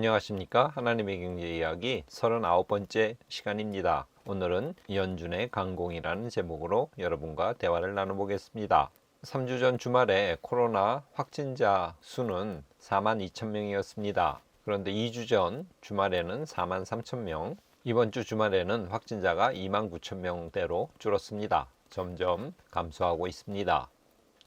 안녕하십니까? 하나님의 경제 이야기 39번째 시간입니다. 오늘은 연준의 강공이라는 제목으로 여러분과 대화를 나눠보겠습니다. 3주 전 주말에 코로나 확진자 수는 42,000명이었습니다. 그런데 2주 전 주말에는 43,000명, 이번 주 주말에는 확진자가 29,000명대로 줄었습니다. 점점 감소하고 있습니다.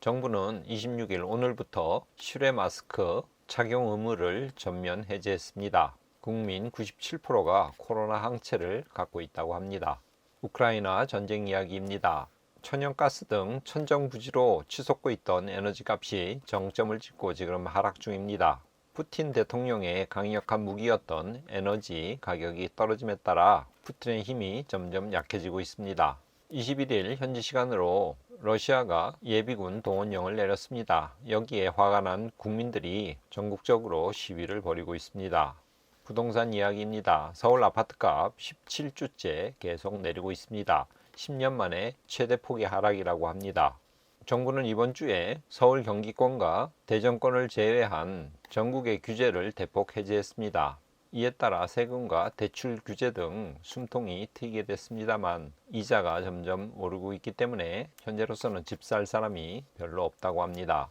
정부는 26일 오늘부터 실외 마스크 착용 의무를 전면 해제했습니다. 국민 97%가 코로나 항체를 갖고 있다고 합니다. 우크라이나 전쟁 이야기입니다. 천연가스 등 천정부지로 치솟고 있던 에너지 값이 정점을 찍고 지금 하락 중입니다. 푸틴 대통령의 강력한 무기였던 에너지 가격이 떨어짐에 따라 푸틴의 힘이 점점 약해지고 있습니다. 21일 현지 시간으로 러시아가 예비군 동원령을 내렸습니다. 여기에 화가 난 국민들이 전국적으로 시위를 벌이고 있습니다. 부동산 이야기입니다. 서울 아파트값 17주째 계속 내리고 있습니다. 10년 만에 최대 폭의 하락이라고 합니다. 정부는 이번 주에 서울 경기권과 대전권을 제외한 전국의 규제를 대폭 해제했습니다. 이에 따라 세금과 대출 규제 등 숨통이 트이게 됐습니다만 이자가 점점 오르고 있기 때문에 현재로서는 집 살 사람이 별로 없다고 합니다.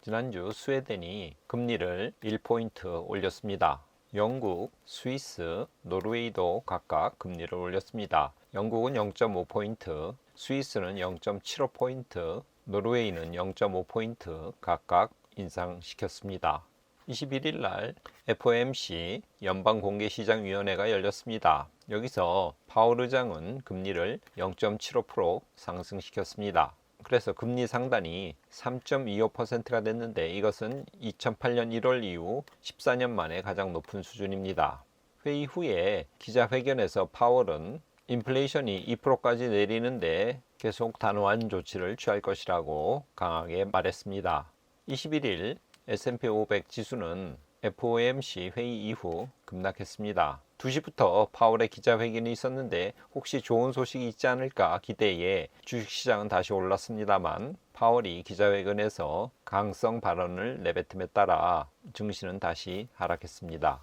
지난주 스웨덴이 금리를 1포인트 올렸습니다. 영국, 스위스, 노르웨이도 각각 금리를 올렸습니다. 영국은 0.5포인트, 스위스는 0.75포인트, 노르웨이는 0.5포인트 각각 인상시켰습니다. 21일 날 FOMC 연방공개시장위원회가 열렸습니다. 여기서 파월 의장은 금리를 0.75% 상승시켰습니다. 그래서 금리 상단이 3.25%가 됐는데 이것은 2008년 1월 이후 14년 만에 가장 높은 수준입니다. 회의 후에 기자회견에서 파월은 인플레이션이 2%까지 내리는데 계속 단호한 조치를 취할 것이라고 강하게 말했습니다. 21일 S&P 500 지수는 FOMC 회의 이후 급락했습니다. 2시부터 파월의 기자회견이 있었는데 혹시 좋은 소식이 있지 않을까 기대에 주식시장은 다시 올랐습니다만 파월이 기자회견에서 강성 발언을 내뱉음에 따라 증시는 다시 하락했습니다.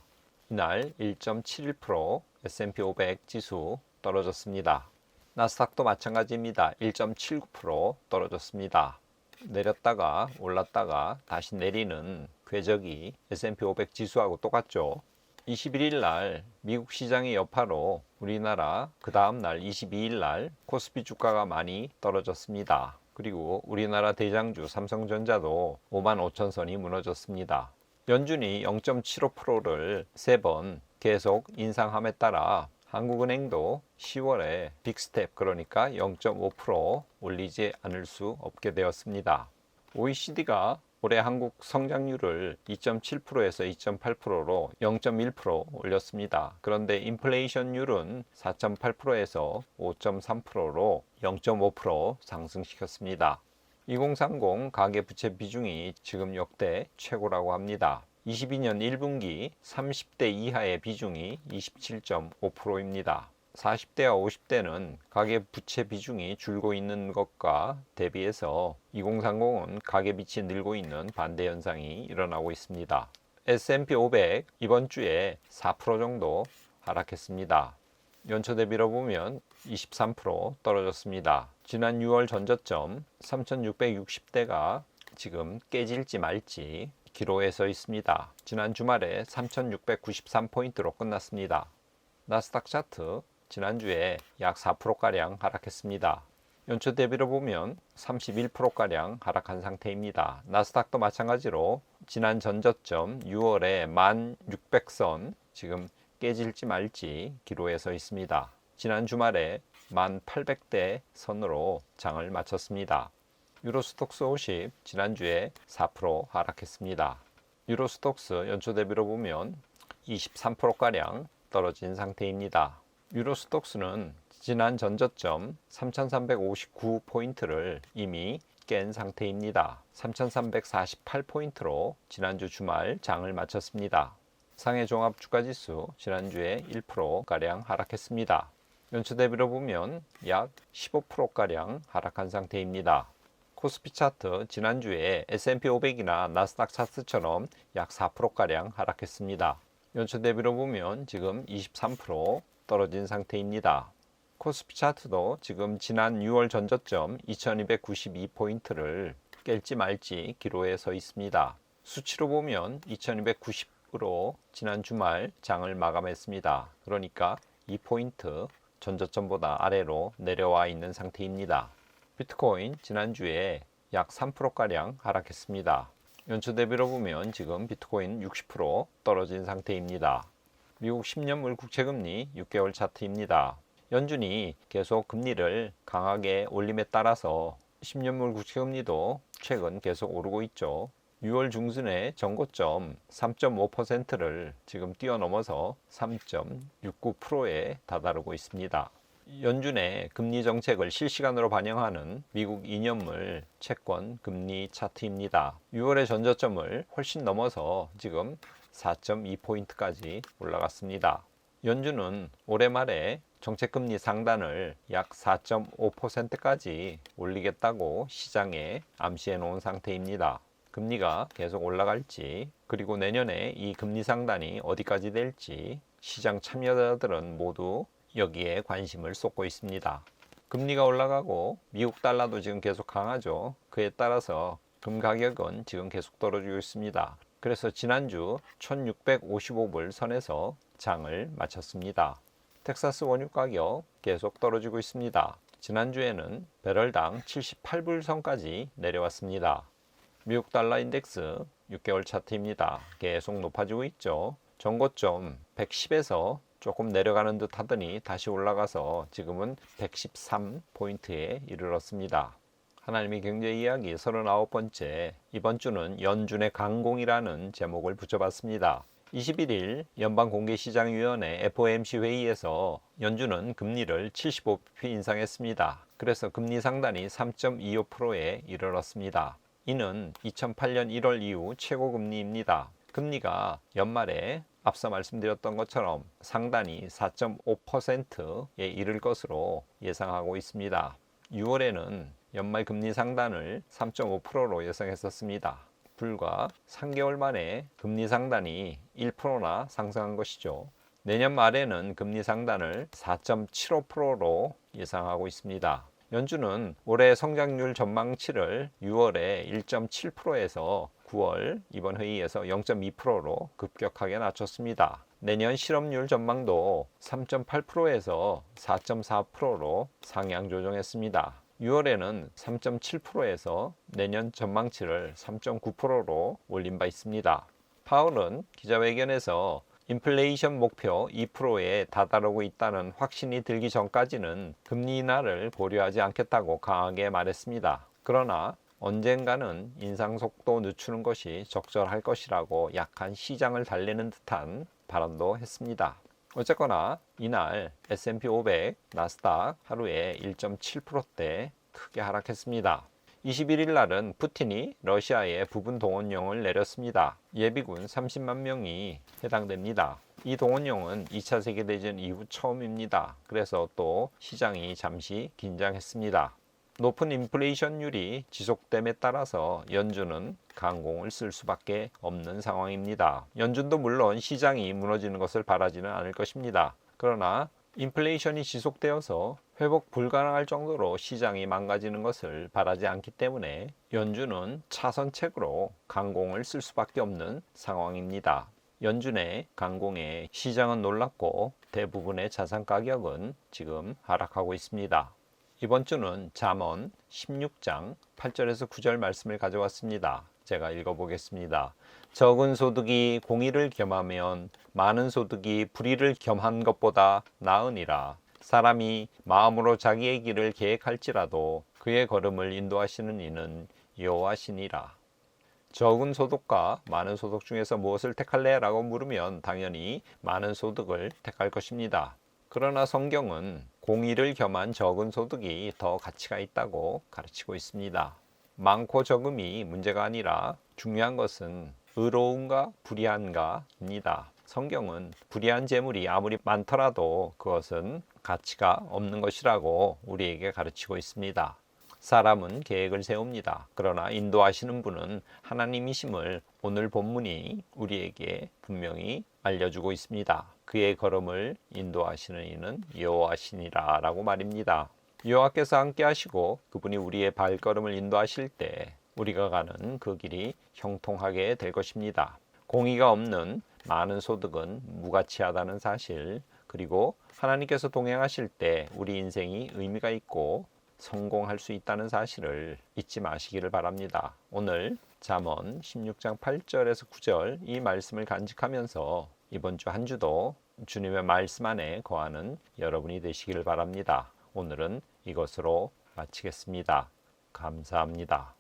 이날 1.71% S&P 500 지수 떨어졌습니다. 나스닥도 마찬가지입니다. 1.79% 떨어졌습니다. 내렸다가 올랐다가 다시 내리는 궤적이 S&P 500 지수하고 똑같죠. 21일 날 미국 시장의 여파로 우리나라 그 다음 날 22일 날 코스피 주가가 많이 떨어졌습니다. 그리고 우리나라 대장주 삼성전자도 55,000선이 무너졌습니다. 연준이 0.75%를 3번 계속 인상함에 따라 한국은행도 10월에 빅스텝 그러니까 0.5% 올리지 않을 수 없게 되었습니다. OECD가 올해 한국 성장률을 2.7%에서 2.8%로 0.1% 올렸습니다. 그런데 인플레이션율은 4.8%에서 5.3%로 0.5% 상승시켰습니다. 2030 가계부채 비중이 지금 역대 최고라고 합니다. 22년 1분기 30대 이하의 비중이 27.5%입니다. 40대와 50대는 가계부채 비중이 줄고 있는 것과 대비해서 2030은 가계빚이 늘고 있는 반대 현상이 일어나고 있습니다. S&P 500 이번 주에 4% 정도 하락했습니다. 연초 대비로 보면 23% 떨어졌습니다. 지난 6월 전저점 3660대가 지금 깨질지 말지 기로에 서 있습니다. 지난 주말에 3693포인트로 끝났습니다. 나스닥 차트 지난주에 약 4%가량 하락했습니다. 연초 대비로 보면 31%가량 하락한 상태입니다. 나스닥도 마찬가지로 지난 전저점 6월에 1600선 지금 깨질지 말지 기로에 서 있습니다. 지난 주말에 1800대 선으로 장을 마쳤습니다. 유로스톡스 50 지난주에 4% 하락했습니다. 유로스톡스 연초 대비로 보면 23%가량 떨어진 상태입니다. 유로스톡스는 지난 전저점 3359포인트를 이미 깬 상태입니다. 3348포인트로 지난주 주말 장을 마쳤습니다. 상해 종합 주가지수 지난주에 1%가량 하락했습니다. 연초 대비로 보면 약 15%가량 하락한 상태입니다. 코스피 차트 지난주에 S&P 500이나 나스닥 차트처럼 약 4%가량 하락했습니다. 연초 대비로 보면 지금 23% 떨어진 상태입니다. 코스피 차트도 지금 지난 6월 전저점 2292포인트를 깰지 말지 기로에 서 있습니다. 수치로 보면 2290으로 지난 주말 장을 마감했습니다. 그러니까 2포인트 전저점보다 아래로 내려와 있는 상태입니다. 비트코인 지난주에 약 3%가량 하락했습니다. 연초 대비로 보면 지금 비트코인 60% 떨어진 상태입니다. 미국 10년물 국채금리 6개월 차트입니다. 연준이 계속 금리를 강하게 올림에 따라서 10년물 국채금리도 최근 계속 오르고 있죠. 6월 중순에 전고점 3.5%를 지금 뛰어넘어서 3.69%에 다다르고 있습니다. 연준의 금리 정책을 실시간으로 반영하는 미국 2년물 채권 금리 차트입니다. 6월의 전저점을 훨씬 넘어서 지금 4.2포인트까지 올라갔습니다. 연준은 올해 말에 정책금리 상단을 약 4.5%까지 올리겠다고 시장에 암시해 놓은 상태입니다. 금리가 계속 올라갈지, 그리고 내년에 이 금리 상단이 어디까지 될지 시장 참여자들은 모두 여기에 관심을 쏟고 있습니다. 금리가 올라가고 미국 달러도 지금 계속 강하죠. 그에 따라서 금 가격은 지금 계속 떨어지고 있습니다. 그래서 지난주 1655불 선에서 장을 마쳤습니다. 텍사스 원유 가격 계속 떨어지고 있습니다. 지난주에는 배럴당 78불 선까지 내려왔습니다. 미국 달러 인덱스 6개월 차트입니다. 계속 높아지고 있죠. 전고점 110에서 조금 내려가는 듯 하더니 다시 올라가서 지금은 113포인트에 이르렀습니다. 하나님의 경제 이야기 39번째, 이번 주는 연준의 강공이라는 제목을 붙여봤습니다. 21일 연방공개시장위원회 FOMC 회의에서 연준은 금리를 75bp 인상했습니다. 그래서 금리 상단이 3.25%에 이르렀습니다. 이는 2008년 1월 이후 최고금리입니다. 금리가 연말에 앞서 말씀드렸던 것처럼 상단이 4.5%에 이를 것으로 예상하고 있습니다. 6월에는 연말 금리 상단을 3.5%로 예상했었습니다. 불과 3개월 만에 금리 상단이 1%나 상승한 것이죠. 내년 말에는 금리 상단을 4.75%로 예상하고 있습니다. 연준은 올해 성장률 전망치를 6월에 1.7%에서 9월 이번 회의에서 0.2%로 급격하게 낮췄습니다. 내년 실업률 전망도 3.8%에서 4.4%로 상향 조정했습니다. 6월에는 3.7%에서 내년 전망치를 3.9%로 올린 바 있습니다. 파월은 기자회견에서 인플레이션 목표 2%에 다다르고 있다는 확신이 들기 전까지는 금리 인하를 고려하지 않겠다고 강하게 말했습니다. 그러나 언젠가는 인상 속도 늦추는 것이 적절할 것이라고 약한 시장을 달래는 듯한 발언도 했습니다. 어쨌거나 이날 S&P 500, 나스닥 하루에 1.7%대 크게 하락했습니다. 21일 날은 푸틴이 러시아에 부분 동원령을 내렸습니다. 예비군 30만 명이 해당됩니다. 이 동원령은 2차 세계대전 이후 처음입니다. 그래서 또 시장이 잠시 긴장했습니다. 높은 인플레이션율이 지속됨에 따라서 연준은 강공을 쓸 수밖에 없는 상황입니다. 연준도 물론 시장이 무너지는 것을 바라지는 않을 것입니다. 그러나 인플레이션이 지속되어서 회복 불가능할 정도로 시장이 망가지는 것을 바라지 않기 때문에 연준은 차선책으로 강공을 쓸 수밖에 없는 상황입니다. 연준의 강공에 시장은 놀랐고 대부분의 자산 가격은 지금 하락하고 있습니다. 이번 주는 잠언 16장 8절에서 9절 말씀을 가져왔습니다. 제가 읽어보겠습니다. 적은 소득이 공의를 겸하면 많은 소득이 불의를 겸한 것보다 나으니라. 사람이 마음으로 자기의 길을 계획할지라도 그의 걸음을 인도하시는 이는 여호와시니라. 적은 소득과 많은 소득 중에서 무엇을 택할래? 라고 물으면 당연히 많은 소득을 택할 것입니다. 그러나 성경은 공의를 겸한 적은 소득이 더 가치가 있다고 가르치고 있습니다. 많고 적음이 문제가 아니라 중요한 것은 의로움과 불의한가입니다. 성경은 불의한 재물이 아무리 많더라도 그것은 가치가 없는 것이라고 우리에게 가르치고 있습니다. 사람은 계획을 세웁니다. 그러나 인도하시는 분은 하나님이심을 오늘 본문이 우리에게 분명히 알려주고 있습니다. 그의 걸음을 인도하시는 이는 여호와시니라 라고 말입니다. 여호와께서 함께 하시고 그분이 우리의 발걸음을 인도하실 때 우리가 가는 그 길이 형통하게 될 것입니다. 공의가 없는 많은 소득은 무가치하다는 사실, 그리고 하나님께서 동행하실 때 우리 인생이 의미가 있고 성공할 수 있다는 사실을 잊지 마시기를 바랍니다. 오늘 잠언 16장 8절에서 9절 이 말씀을 간직하면서 이번 주 한 주도 주님의 말씀 안에 거하는 여러분이 되시기를 바랍니다. 오늘은 이것으로 마치겠습니다. 감사합니다.